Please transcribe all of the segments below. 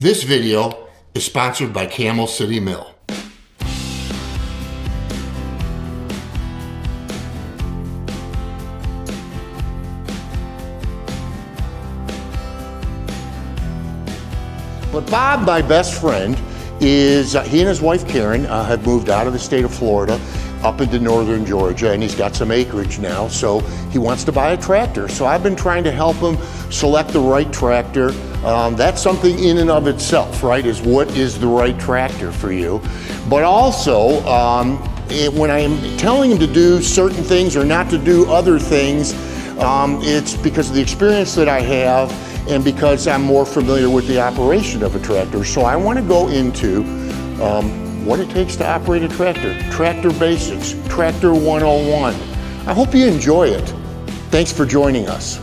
This video is sponsored by Camel City Mill. But Bob, my best friend, is he and his wife Karen have moved out of the state of Florida up into northern Georgia, and he's got some acreage now, so he wants to buy a tractor. So I've been trying to help him select the right tractor. That's something in and of itself, right, is what is the right tractor for you. But also, when I'm telling him to do certain things or not to do other things, it's because of the experience that I have and because I'm more familiar with the operation of a tractor. So I want to go into what it takes to operate a tractor, tractor basics, Tractor 101. I hope you enjoy it. Thanks for joining us.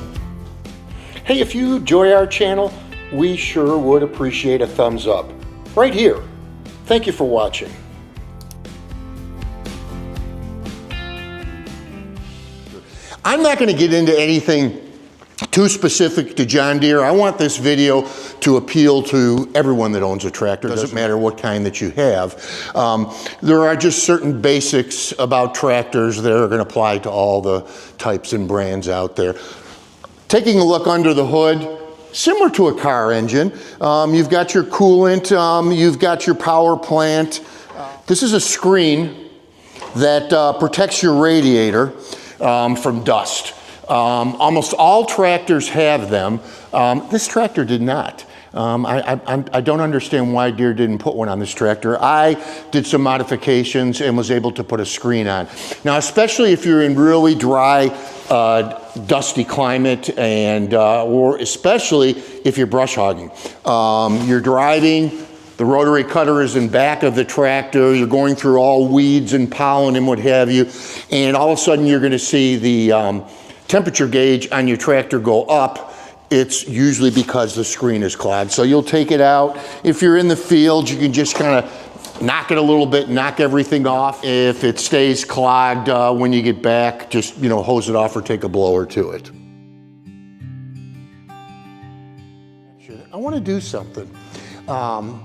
Hey, if you enjoy our channel, we sure would appreciate a thumbs up right here. Thank you for watching. I'm not going to get into anything too specific to John Deere. I want this video to appeal to everyone that owns a tractor. It doesn't matter what kind that you have. There are just certain basics about tractors that are going to apply to all the types and brands out there. Taking a look under the hood, similar to a car engine, you've got your coolant, you've got your power plant. This is a screen that protects your radiator from dust. Almost all tractors have them. This tractor did not. I don't understand why Deere didn't put one on this tractor. I did some modifications and was able to put a screen on. Now, especially if you're in really dry, dusty climate, and or especially if you're brush hogging. You're driving, the rotary cutter is in back of the tractor, you're going through all weeds and pollen and what have you, and all of a sudden you're going to see the temperature gauge on your tractor go up. It's usually because the screen is clogged. So you'll take it out. If you're in the field, you can just kind of knock it a little bit, knock everything off. If it stays clogged when you get back, just hose it off or take a blower to it. I want to do something. I'm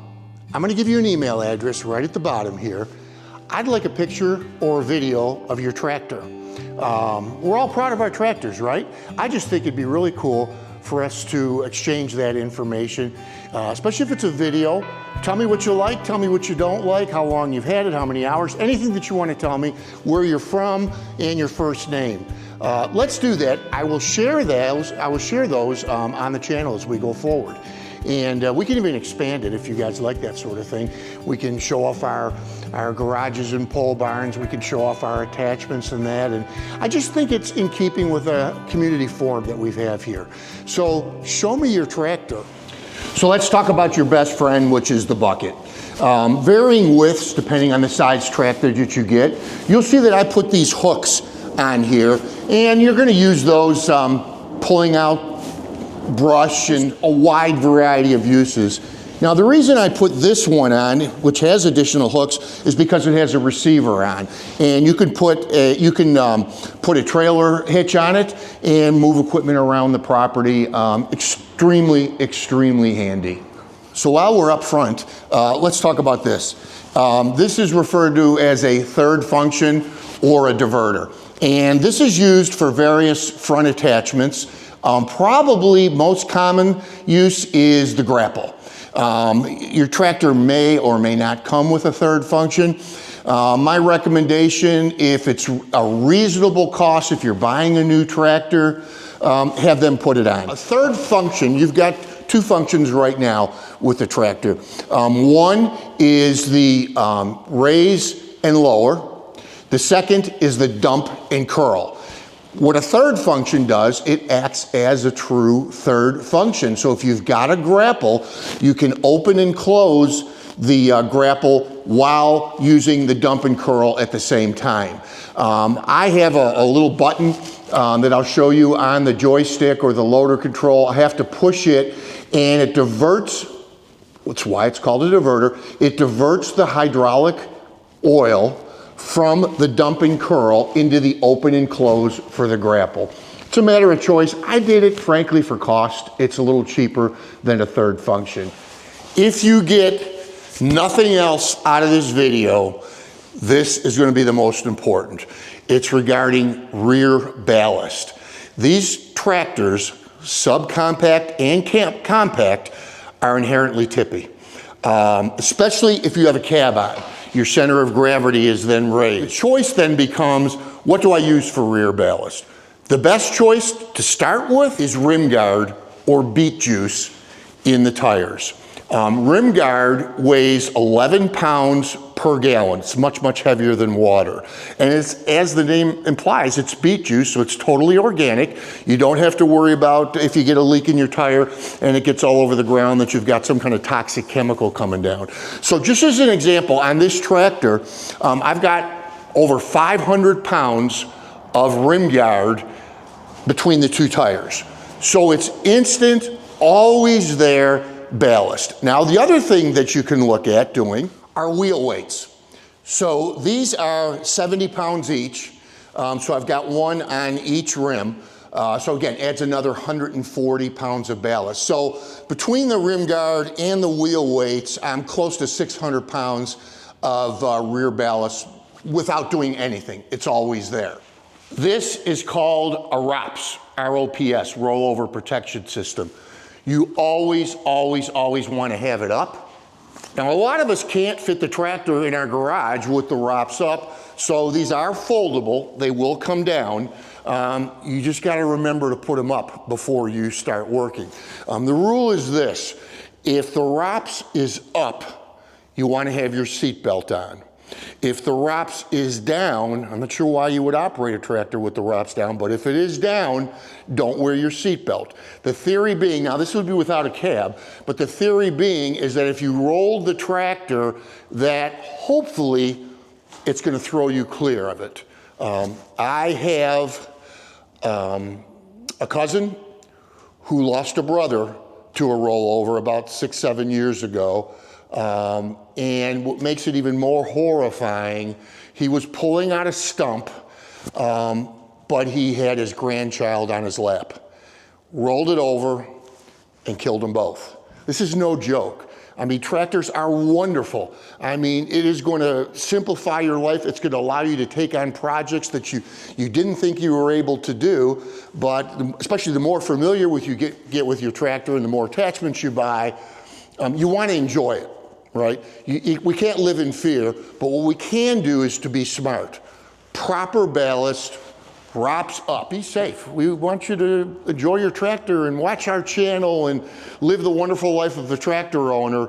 going to give you an email address right at the bottom here. I'd like a picture or a video of your tractor. We're all proud of our tractors, right? I just think it'd be really cool for us to exchange that information, especially if it's a video. Tell me what you like, tell me what you don't like, how long you've had it, how many hours, anything that you want to tell me, where you're from, and your first name. Let's do that. I will share those on the channel as we go forward. And we can even expand it if you guys like that sort of thing. We can show off our garages and pole barns. We can show off our attachments and that. And I just think it's in keeping with a community forum that we have here. So show me your tractor. So let's talk about your best friend, which is the bucket. Varying widths depending on the size tractor that you get. You'll see that I put these hooks on here, and you're going to use those pulling out brush and a wide variety of uses. Now, the reason I put this one on, which has additional hooks, is because it has a receiver on, and you can put a trailer hitch on it and move equipment around the property. Extremely handy. So while we're up front, let's talk about this. This is referred to as a third function or a diverter, and this is used for various front attachments. Probably most common use is the grapple. Your tractor may or may not come with a third function. My recommendation, if it's a reasonable cost, if you're buying a new tractor, have them put it on. A third function, you've got two functions right now with the tractor. One is the raise and lower. The second is the dump and curl. What a third function does, it acts as a true third function. So if you've got a grapple, you can open and close the grapple while using the dump and curl at the same time. I have a little button that I'll show you on the joystick or the loader control. I have to push it and it diverts, that's why it's called a diverter, it diverts the hydraulic oil from the dump and curl into the open and close for the grapple. It's a matter of choice. I did it, frankly, for cost. It's a little cheaper than a third function. If you get nothing else out of this video, this is going to be the most important. It's regarding rear ballast. These tractors, subcompact and compact, are inherently tippy, especially if you have a cab on. Your center of gravity is then raised. The choice then becomes, what do I use for rear ballast? The best choice to start with is Rim Guard or Beet Juice in the tires. Rim Guard weighs 11 pounds per gallon. It's much, much heavier than water. And it's, as the name implies, it's beet juice, so it's totally organic. You don't have to worry about if you get a leak in your tire and it gets all over the ground that you've got some kind of toxic chemical coming down. So just as an example, on this tractor, I've got over 500 pounds of Rim Guard between the two tires. So it's instant, always there ballast. Now, the other thing that you can look at doing are wheel weights. So these are 70 pounds each. So I've got one on each rim. So again, adds another 140 pounds of ballast. So between the Rim Guard and the wheel weights, I'm close to 600 pounds of rear ballast without doing anything. It's always there. This is called a ROPS, R-O-P-S, Rollover Protection System. You always, always, always want to have it up. Now, a lot of us can't fit the tractor in our garage with the ROPS up, so these are foldable. They will come down. You just got to remember to put them up before you start working. The rule is this: if the ROPS is up, you want to have your seatbelt on. If the ROPS is down, I'm not sure why you would operate a tractor with the ROPS down, but if it is down, don't wear your seatbelt. The theory being, now this would be without a cab, but the theory being is that if you rolled the tractor, that hopefully it's going to throw you clear of it. I have a cousin who lost a brother to a rollover about 6-7 years ago. And what makes it even more horrifying, he was pulling out a stump, but he had his grandchild on his lap. Rolled it over and killed them both. This is no joke. I mean, tractors are wonderful. I mean, it is going to simplify your life. It's going to allow you to take on projects that you didn't think you were able to do, but especially the more familiar with you get with your tractor and the more attachments you buy, you want to enjoy it. Right? We can't live in fear, but what we can do is to be smart. Proper ballast, ROPS up, be safe. We want you to enjoy your tractor and watch our channel and live the wonderful life of the tractor owner,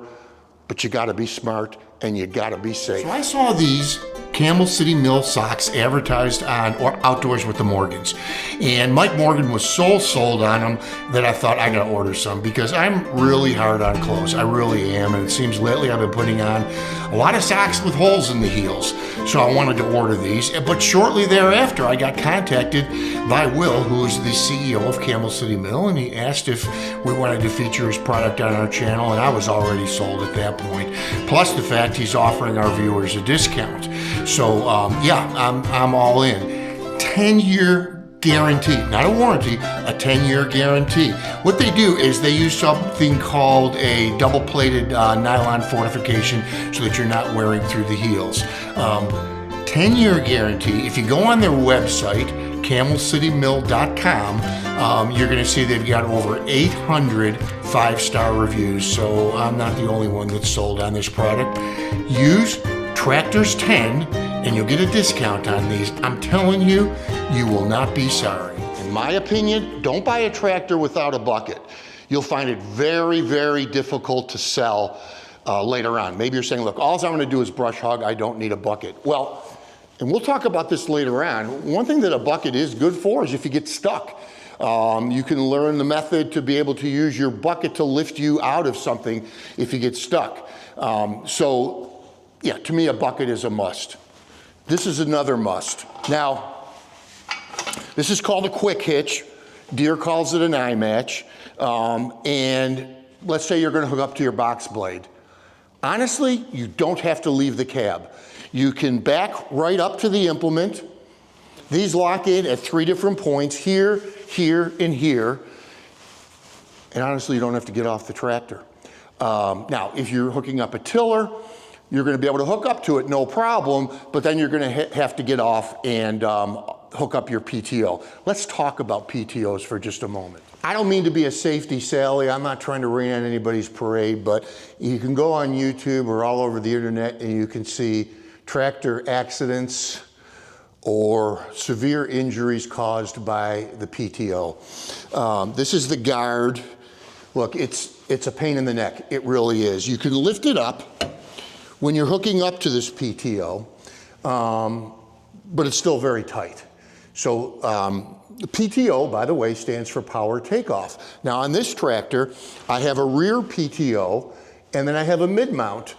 but you gotta be smart and you gotta be safe. So I saw these Camel City Mill socks advertised on Outdoors with the Morgans. And Mike Morgan was so sold on them that I thought I gotta order some because I'm really hard on clothes. I really am, and it seems lately I've been putting on a lot of socks with holes in the heels. So I wanted to order these, but shortly thereafter I got contacted by Will, who is the CEO of Camel City Mill, and he asked if we wanted to feature his product on our channel, and I was already sold at that point. Plus the fact he's offering our viewers a discount. So yeah, I'm all in. 10-year guarantee, not a warranty, a 10-year guarantee. What they do is they use something called a double-plated nylon fortification so that you're not wearing through the heels. 10-year guarantee. If you go on their website, camelcitymill.com, you're going to see they've got over 800 5-star reviews. So I'm not the only one that's sold on this product. Use Tractors 10 and you'll get a discount on these. I'm telling you, you will not be sorry. In my opinion, don't buy a tractor without a bucket. You'll find it very, very difficult to sell later on. Maybe you're saying, look, all I'm gonna do is brush hog, I don't need a bucket. Well, and we'll talk about this later on. One thing that a bucket is good for is if you get stuck. You can learn the method to be able to use your bucket to lift you out of something if you get stuck. So yeah, to me, a bucket is a must. This is another must. Now, this is called a quick hitch. Deere calls it an eye match. And let's say you're gonna hook up to your box blade. Honestly, you don't have to leave the cab. You can back right up to the implement. These lock in at 3 different points, here, here, and here. And honestly, you don't have to get off the tractor. Now, if you're hooking up a tiller, you're going to be able to hook up to it, no problem, but then you're going to have to get off and hook up your PTO. Let's talk about PTOs for just a moment. I don't mean to be a safety Sally. I'm not trying to rain on anybody's parade, but you can go on YouTube or all over the internet and you can see tractor accidents or severe injuries caused by the PTO. This is the guard. Look, it's a pain in the neck. It really is. You can lift it up when you're hooking up to this PTO, but it's still very tight. So PTO, by the way, stands for power takeoff. Now on this tractor, I have a rear PTO, and then I have a mid-mount,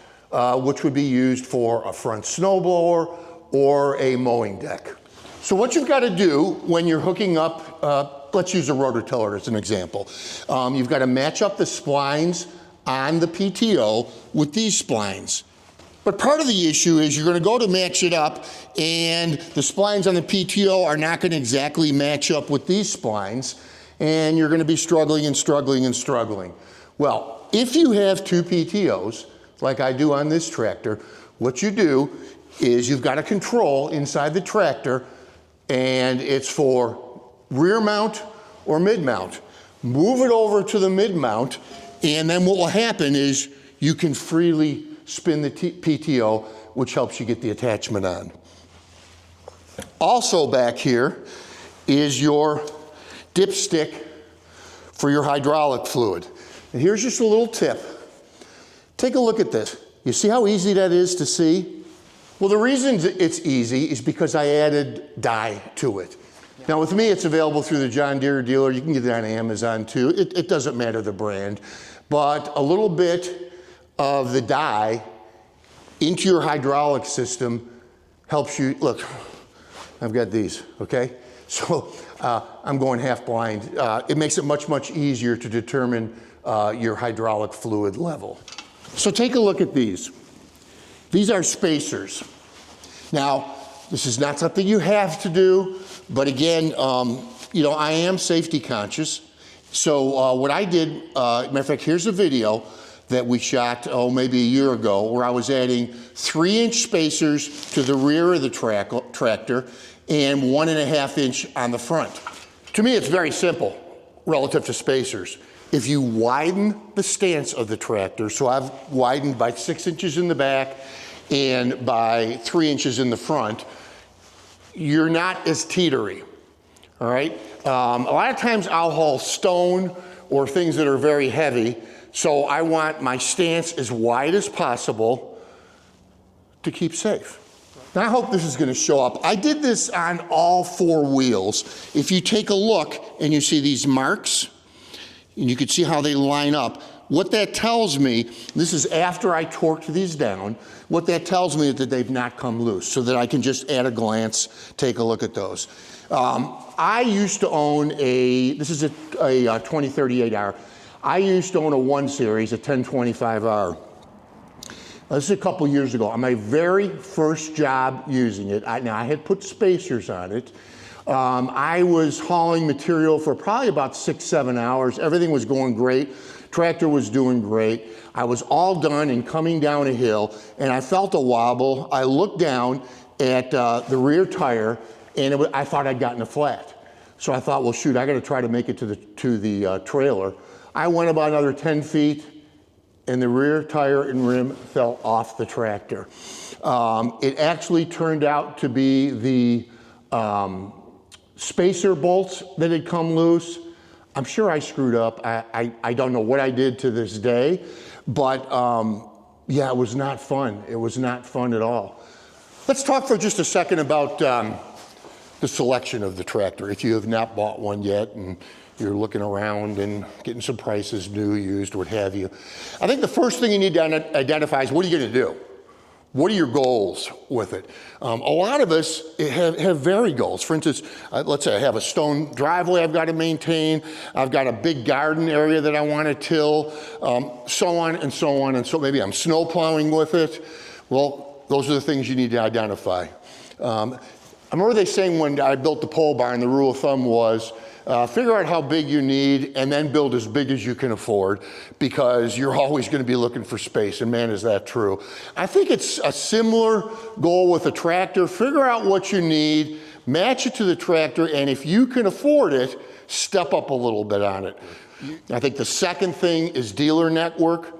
which would be used for a front snowblower or a mowing deck. So what you've got to do when you're hooking up, let's use a rototiller as an example. You've got to match up the splines on the PTO with these splines. But part of the issue is you're going to go to match it up and the splines on the PTO are not going to exactly match up with these splines, and you're going to be struggling and struggling and struggling. Well, if you have two PTOs, like I do on this tractor, what you do is you've got a control inside the tractor, and it's for rear mount or mid mount. Move it over to the mid mount, and then what will happen is you can freely spin the PTO, which helps you get the attachment on. Also back here is your dipstick for your hydraulic fluid. And here's just a little tip. Take a look at this. You see how easy that is to see? Well, the reason it's easy is because I added dye to it. Now with me, it's available through the John Deere dealer. You can get it on Amazon too. It doesn't matter the brand, but a little bit of the dye into your hydraulic system helps you. Look, I've got these, okay? So I'm going half blind. It makes it much, much easier to determine your hydraulic fluid level. So take a look at these. These are spacers. Now, this is not something you have to do, but again, you know, I am safety conscious. So what I did, matter of fact, here's a video that we shot, maybe a year ago, where I was adding 3-inch spacers to the rear of the tractor and 1.5 inch on the front. To me, it's very simple relative to spacers. If you widen the stance of the tractor, so I've widened by 6 inches in the back and by 3 inches in the front, you're not as teetery, all right? A lot of times I'll haul stone or things that are very heavy, so I want my stance as wide as possible to keep safe. Now I hope this is going to show up. I did this on all 4 wheels. If you take a look and you see these marks, and you can see how they line up, what that tells me, this is after I torqued these down, what that tells me is that they've not come loose, so that I can just at a glance take a look at those. I used to own this is a 2038R. I used to own a 1 Series, a 1025R. This is a couple years ago. On my very first job using it, now I had put spacers on it. I was hauling material for probably about 6-7 hours. Everything was going great. Tractor was doing great. I was all done and coming down a hill, and I felt a wobble. I looked down at the rear tire, and I thought I'd gotten a flat. So I thought, well, shoot, I got to try to make it to the trailer. I went about another 10 feet, and the rear tire and rim fell off the tractor. It actually turned out to be the spacer bolts that had come loose. I'm sure I screwed up. I don't know what I did to this day, but yeah, it was not fun. It was not fun at all. Let's talk for just a second about the selection of the tractor. If you have not bought one yet and you're looking around and getting some prices, new, used, what have you, I think the first thing you need to identify is, what are you going to do? What are your goals with it? A lot of us have varied goals. For instance, let's say I have a stone driveway I've got to maintain. I've got a big garden area that I want to till, so on and so on. And so maybe I'm snow plowing with it. Well, those are the things you need to identify. I remember they saying when I built the pole barn, the rule of thumb was Figure out how big you need and then build as big as you can afford, because you're always going to be looking for space, and man, is that true. I think it's a similar goal with a tractor. Figure out what you need, match it to the tractor, and if you can afford it, step up a little bit on it. I think the second thing is dealer network.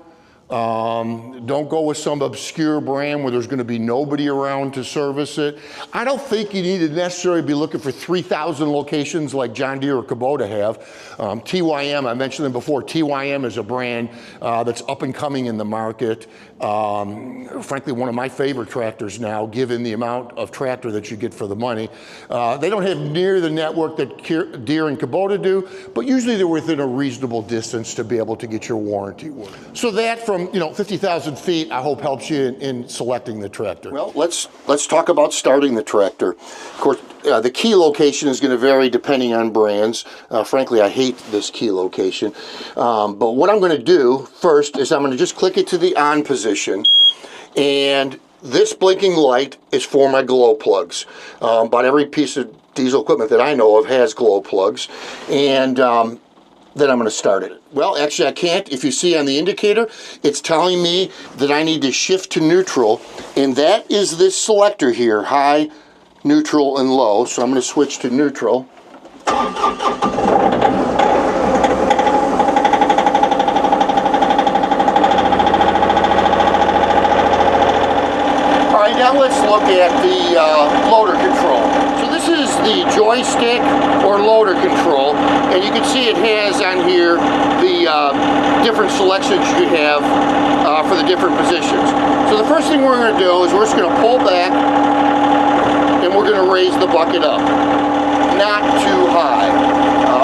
Don't go with some obscure brand where there's going to be nobody around to service it. I don't think you need to necessarily be looking for 3,000 locations like John Deere or Kubota have. TYM, I mentioned them before. TYM is a brand that's up and coming in the market. Frankly, one of my favorite tractors now, given the amount of tractor that you get for the money. They don't have near the network that Deere and Kubota do, but usually they're within a reasonable distance to be able to get your warranty work. So that, from 50,000 feet, I hope helps you in selecting the tractor. Well, let's talk about starting the tractor. Of course, the key location is going to vary depending on brands. Frankly, I hate this key location. But what I'm going to do first is I'm going to just click it to the on position, and this blinking light is for my glow plugs. About every piece of diesel equipment that I know of has glow plugs, and then I'm going to start it. Well, actually I can't. If you see on the indicator, it's telling me that I need to shift to neutral, and that is this selector here, high, neutral, and low. So I'm going to switch to neutral. All right, now let's look at the loader control. So this is the joystick or loader control, and you can see it has on here the different selections you have for the different positions. So the first thing we're going to do is we're just going to pull back, and we're going to raise the bucket up, not too high.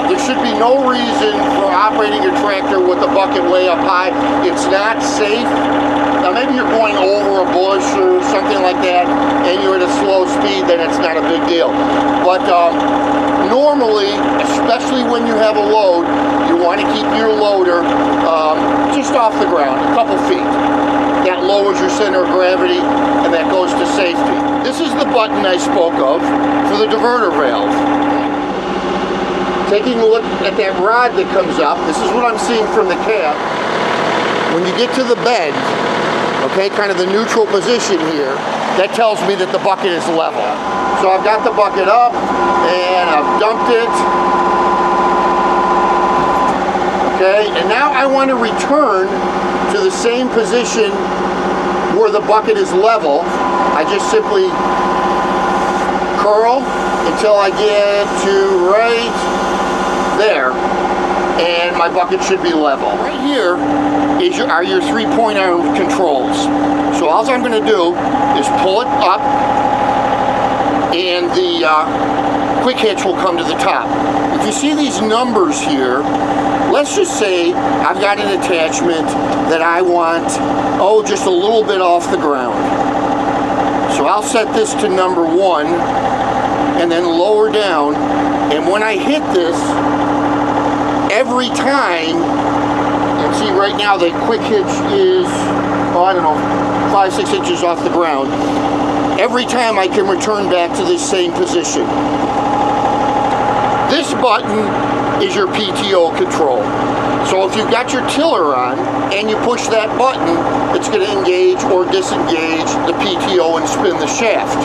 There should be no reason for operating your tractor with the bucket way up high. It's not safe. Now maybe you're going over a bush or something like that and you're at a slow speed, then it's not a big deal. But normally, especially when you have a load, you want to keep your loader just off the ground, a couple feet. That lowers your center of gravity, and that goes to safety. This is the button I spoke of for the diverter valve. Taking a look at that rod that comes up, this is what I'm seeing from the cab. When you get to the bend, okay, kind of the neutral position here, that tells me that the bucket is level. So I've got the bucket up, and I've dumped it. Okay, and now I want to return to the same position where the bucket is level. I just simply curl until I get to right there, and my bucket should be level. Right here are your 3-point arm controls. So all I'm going to do is pull it up, and the quick hitch will come to the top. If you see these numbers here, let's just say I've got an attachment that I want, just a little bit off the ground. So I'll set this to number 1 and then lower down, and when I hit this, every time, and see right now the quick hitch is, 5-6 inches off the ground. Every time I can return back to this same position. This button is your PTO control. So if you've got your tiller on and you push that button, it's going to engage or disengage the PTO and spin the shaft.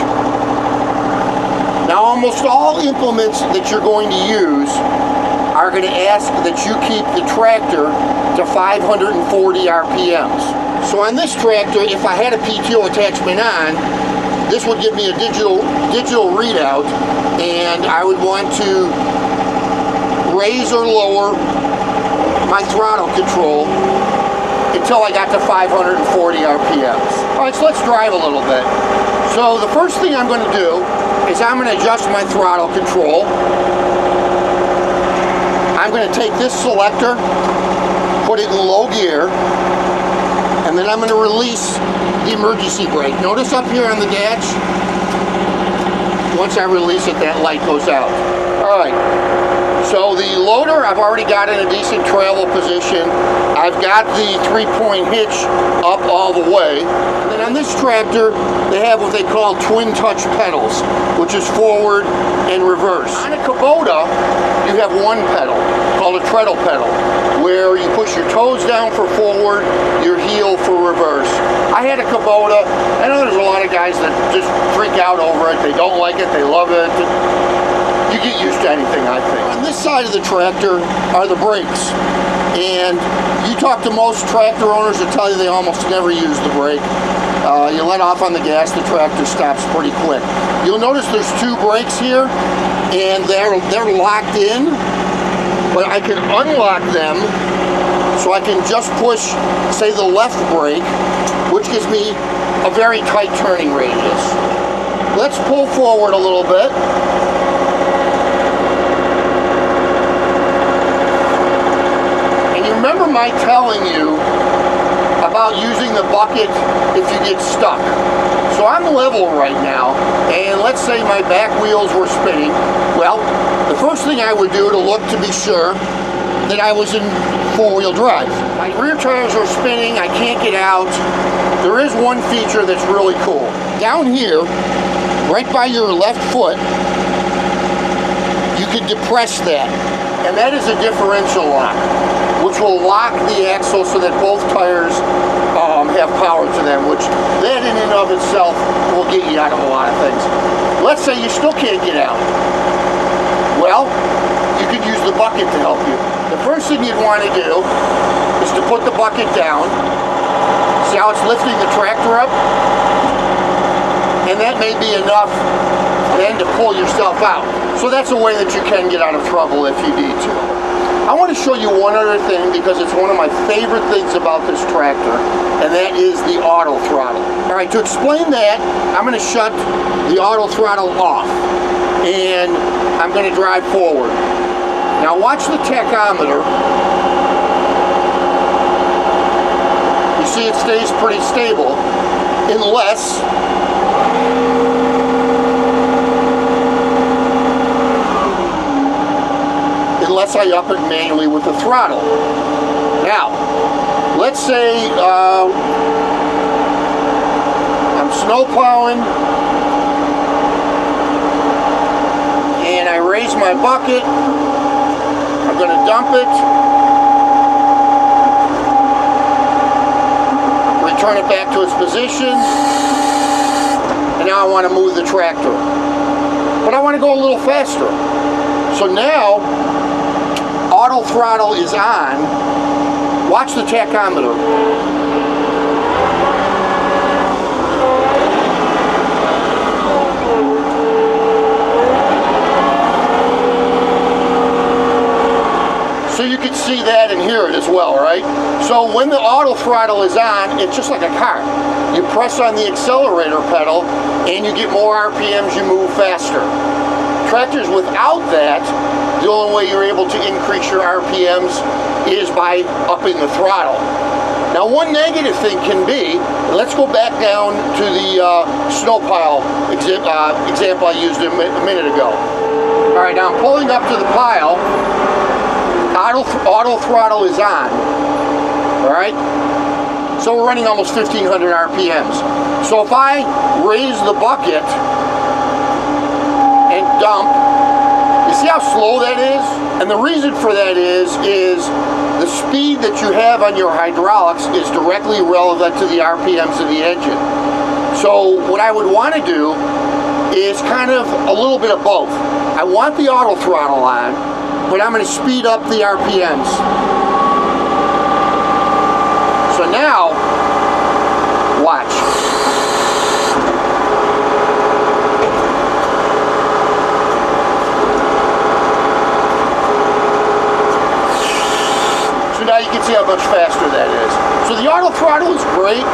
Now almost all implements that you're going to use are going to ask that you keep the tractor to 540 RPMs. So on this tractor, if I had a PTO attachment on, this would give me a digital readout, and I would want to raise or lower my throttle control until I got to 540 RPMs. All right, so let's drive a little bit. So the first thing I'm going to do is I'm going to adjust my throttle control. I'm going to take this selector, put it in low gear, and then I'm going to release the emergency brake. Notice up here on the dash, once I release it, that light goes out. All right, so the loader I've already got in a decent travel position. I've got the 3-point hitch up all the way. And then on this tractor, they have what they call twin touch pedals, which is forward and reverse. On a Kubota, you have one pedal called a treadle pedal, where you push your toes down for forward, your heel for reverse. I had a Kubota. I know there's a lot of guys that just freak out over it. They don't like it, they love it. You get used to anything, I think. On this side of the tractor are the brakes. And you talk to most tractor owners, they'll tell you they almost never use the brake. You let off on the gas, the tractor stops pretty quick. You'll notice there's two brakes here, and they're locked in, but I can unlock them so I can just push, say, the left brake, which gives me a very tight turning radius. Let's pull forward a little bit. Remember my telling you about using the bucket if you get stuck. So I'm level right now, and let's say my back wheels were spinning. Well, the first thing I would do to look to be sure that I was in four-wheel drive. My rear tires are spinning, I can't get out. There is one feature that's really cool. Down here, right by your left foot, you can depress that. And that is a differential lock, which will lock the axle so that both tires have power to them, which that in and of itself will get you out of a lot of things. Let's say you still can't get out. Well, you could use the bucket to help you. The first thing you'd want to do is to put the bucket down. See how it's lifting the tractor up? And that may be enough then to pull yourself out. So that's a way that you can get out of trouble if you need to. I want to show you one other thing because it's one of my favorite things about this tractor, and that is the auto throttle. All right, to explain that, I'm going to shut the auto throttle off, and I'm going to drive forward. Now watch the tachometer. You see it stays pretty stable, unless I up it manually with the throttle. Now, let's say I'm snow plowing and I raise my bucket. I'm going to dump it, return it back to its position, and now I want to move the tractor. But I want to go a little faster. So now, auto throttle is on. Watch the tachometer. So you can see that and hear it as well, right? So when the auto throttle is on, it's just like a car. You press on the accelerator pedal and you get more RPMs, you move faster. Tractors without that, the only way you're able to increase your RPMs is by upping the throttle. Now one negative thing can be, let's go back down to the snow pile example I used a minute ago. All right, now I'm pulling up to the pile, auto throttle is on, all right? So we're running almost 1,500 RPMs. So if I raise the bucket and dump, you see how slow that is? And the reason for that is the speed that you have on your hydraulics is directly relevant to the RPMs of the engine. So what I would want to do is kind of a little bit of both. I want the auto throttle on, but I'm going to speed up the RPMs. So now, watch. Now you can see how much faster that is. So the auto throttle is great.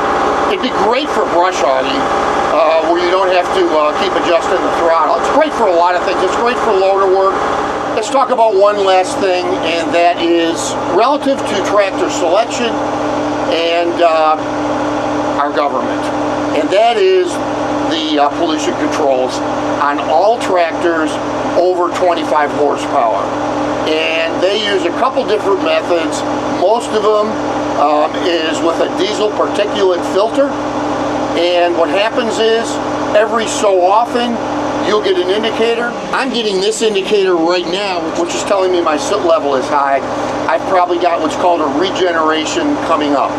It'd be great for brush hogging, where you don't have to keep adjusting the throttle. It's great for a lot of things. It's great for loader work. Let's talk about one last thing, and that is relative to tractor selection and our government. And that is the pollution controls on all tractors over 25 horsepower. And they use a couple different methods. Most of them is with a diesel particulate filter. And what happens is, every so often, you'll get an indicator. I'm getting this indicator right now, which is telling me my soot level is high. I've probably got what's called a regeneration coming up.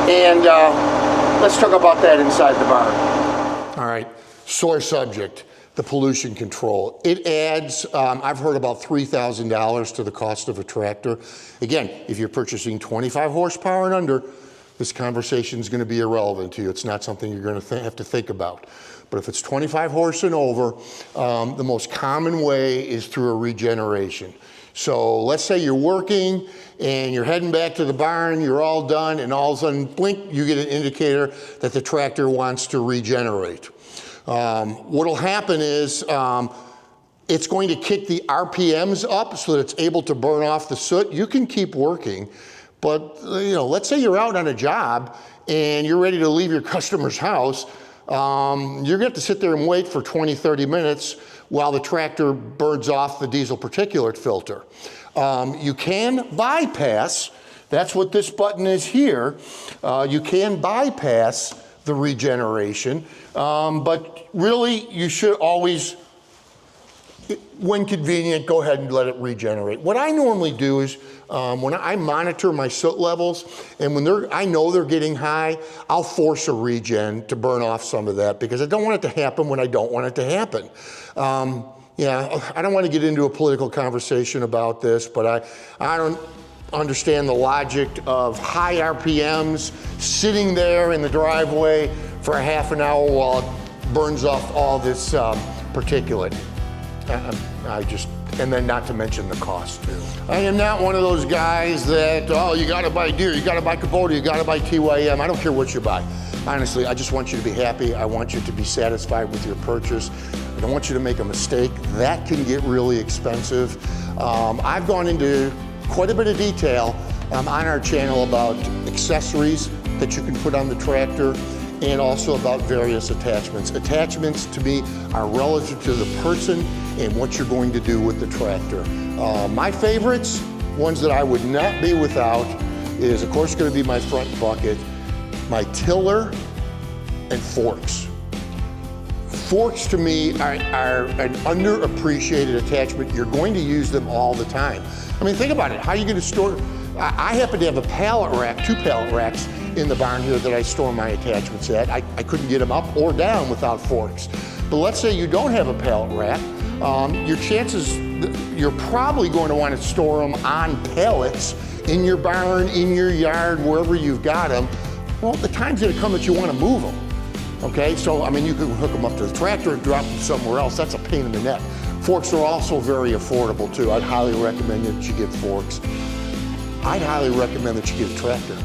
And let's talk about that inside the barn. All right, sore subject, the pollution control. It adds, I've heard about $3,000 to the cost of a tractor. Again, if you're purchasing 25 horsepower and under, this conversation is going to be irrelevant to you. It's not something you're going to have to think about. But if it's 25 horse and over, the most common way is through a regeneration. So let's say you're working and you're heading back to the barn, you're all done, and all of a sudden, blink, you get an indicator that the tractor wants to regenerate. What'll happen is it's going to kick the RPMs up so that it's able to burn off the soot. You can keep working, but let's say you're out on a job and you're ready to leave your customer's house. You're gonna have to sit there and wait for 20, 30 minutes while the tractor burns off the diesel particulate filter. You can bypass, that's what this button is here, you can bypass the regeneration, but really you should always, when convenient, go ahead and let it regenerate. What I normally do is, when I monitor my soot levels, and when I know they're getting high, I'll force a regen to burn off some of that, because I don't want it to happen when I don't want it to happen. I don't want to get into a political conversation about this, but I don't understand the logic of high RPMs sitting there in the driveway for a half an hour while it burns off all this particulate. And then not to mention the cost too. I am not one of those guys that, oh, you gotta buy Deere, you gotta buy Kubota, you gotta buy TYM. I don't care what you buy. Honestly, I just want you to be happy. I want you to be satisfied with your purchase. I don't want you to make a mistake. That can get really expensive. I've gone into quite a bit of detail on our channel about accessories that you can put on the tractor, and also about various attachments. Attachments to me are relative to the person and what you're going to do with the tractor. My favorites, ones that I would not be without, is of course going to be my front bucket, my tiller, and forks. Forks to me are an underappreciated attachment. You're going to use them all the time. I mean, think about it. How are you going to store? I happen to have a pallet rack, 2 pallet racks in the barn here that I store my attachments at. I couldn't get them up or down without forks. But let's say you don't have a pallet rack. Your chances, you're probably going to want to store them on pallets in your barn, in your yard, wherever you've got them. Well, the time's going to come that you want to move them. Okay, so I mean, you can hook them up to the tractor and drop them somewhere else. That's a pain in the neck. Forks are also very affordable too. I'd highly recommend that you get forks. I'd highly recommend that you get a tractor.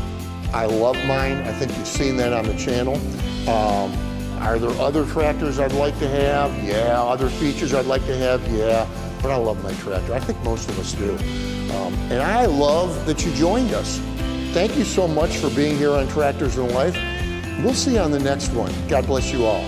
I love mine. I think you've seen that on the channel. Are there other tractors I'd like to have? Yeah. Other features I'd like to have? Yeah. But I love my tractor. I think most of us do. And I love that you joined us. Thank you so much for being here on Tractors in Life. We'll see you on the next one. God bless you all.